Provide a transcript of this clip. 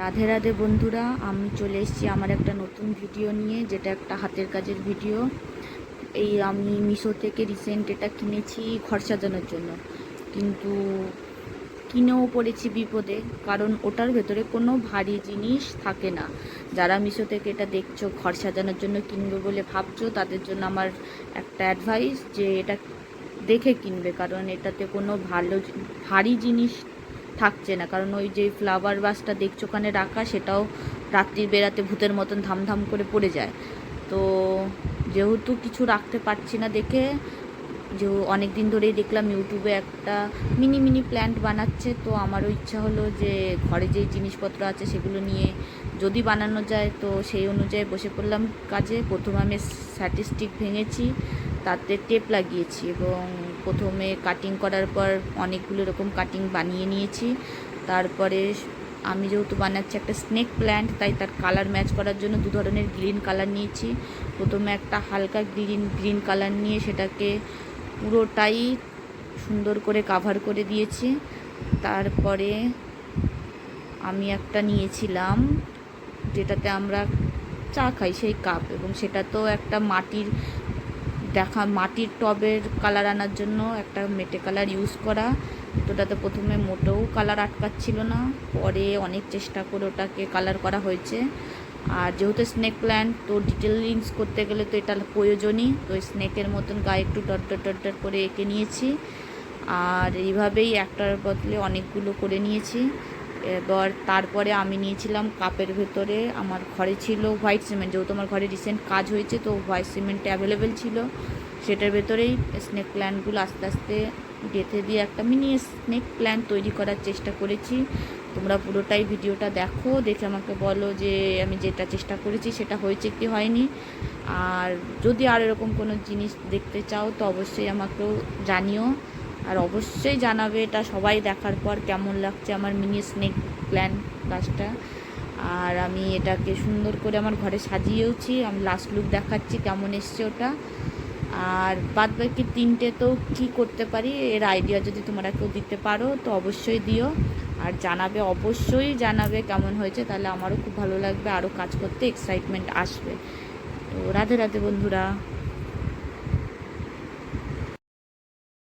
রাধে রাধে বন্ধুরা, আমি চলে এসেছি আমার একটা নতুন ভিডিও নিয়ে, যেটা একটা হাতের কাজের ভিডিও। আমি মিশো থেকে রিসেন্ট এটা কিনেছি ঘর সাজানোর জন্য, কিন্তু কিনেও পড়েছি বিপদে, কারণ ওটার ভেতরে কোনো ভারী জিনিস থাকে না। যারা মিশো থেকে এটা দেখছো, ঘর সাজানোর জন্য কিনবে বলে ভাবছো, তাদের জন্য আমার একটা অ্যাডভাইস যে এটা দেখে কিনবে, কারণ এটাতে কোনো ভারী জিনিস থাকছে না। কারণ ওই যে ফ্লাওয়ার ভাসটা দেখছো ওখানে রাখা, সেটাও রাত্রির বেড়াতে ভূতের মতন ধামধাম করে পড়ে যায়। তো যেহেতু কিছু রাখতে পারছি না দেখে, যে অনেক দিন ধরেই দেখলাম ইউটিউবে একটা মিনি মিনি প্ল্যান্ট বানাচ্ছে, তো আমারও ইচ্ছা হলো যে ঘরে যেই জিনিসপত্র আছে সেগুলো নিয়ে যদি বানানো যায়, তো সেই অনুযায়ী বসে পড়লাম কাজে। প্রথমে আমি স্ট্যাটিস্টিক ভেঙেছি, তাতে টেপ লাগিয়েছি, এবং প্রথমে কাটিং করার পর অনেকগুলো এরকম কাটিং বানিয়ে নিয়েছি। তারপরে আমি যেহেতু বানাচ্ছি একটা স্নেক প্ল্যান্ট, তাই তার কালার ম্যাচ করার জন্য দু ধরনের গ্রিন কালার নিয়েছি। প্রথমে একটা হালকা গ্রিন কালার নিয়ে সেটাকে পুরোটাই সুন্দর করে কাভার করে দিয়েছি। তারপরে আমি একটা নিয়েছিলাম যেটাতে আমরা চা খাই, সেই কাপ, এবং সেটা তো একটা মাটির টবের কালার আনার জন্য একটা মেটে কালার ইউজ করা। তো ওটাতে প্রথমে মোটেও কালার আটকাচ্ছিল না, পরে অনেক চেষ্টা করে ওটাকে কালার করা হয়েছে। আর যেহেতু স্নেক প্ল্যান্ট, তো ডিটেলিংস করতে গেলে তো এটা প্রয়োজনই, তো স্নেকের মতন গায়ে একটু ডট ডট ডট ডট করে এঁকে নিয়েছি। আর এইভাবেই একটার বদলে অনেকগুলো করে নিয়েছি। এবার তারপরে আমি নিয়েছিলাম কাপের ভেতরে, আমার ঘরে ছিল হোয়াইট সিমেন্ট, যেহেতু আমার ঘরে রিসেন্ট কাজ হয়েছে, তো হোয়াইট সিমেন্টটা অ্যাভেলেবেল ছিল। সেটার ভেতরেই স্নেক প্ল্যান্টগুলো আস্তে আস্তে গেঁথে দিয়ে একটা মিনি স্নেক প্ল্যান্ট তৈরি করার চেষ্টা করেছি। তোমরা পুরোটাই ভিডিওটা দেখো, দেখে আমাকে বলো যে আমি যেটা চেষ্টা করেছি সেটা হয়েছে কি হয়নি। আর যদি আর এরকম কোনো জিনিস দেখতে চাও, তো অবশ্যই আমাকেও জানিও। আর অবশ্যই জানাবে এটা সবাই দেখার পর কেমন লাগছে আমার মিনি স্নেক প্ল্যান্ট গাছটা। আর আমি এটাকে সুন্দর করে আমার ঘরে সাজিয়েওছি, আমি লাস্ট লুক দেখাচ্ছি কেমন এসছে ওটা। আর বাদ বাকি তিনটে তো কী করতে পারি, এর আইডিয়া যদি তোমরা কেউ দিতে পারো তো অবশ্যই দিও, আর জানাবে, অবশ্যই জানাবে কেমন হয়েছে, তাহলে আমারও খুব ভালো লাগবে, আরও কাজ করতে এক্সাইটমেন্ট আসবে। তো রাধে রাধে বন্ধুরা।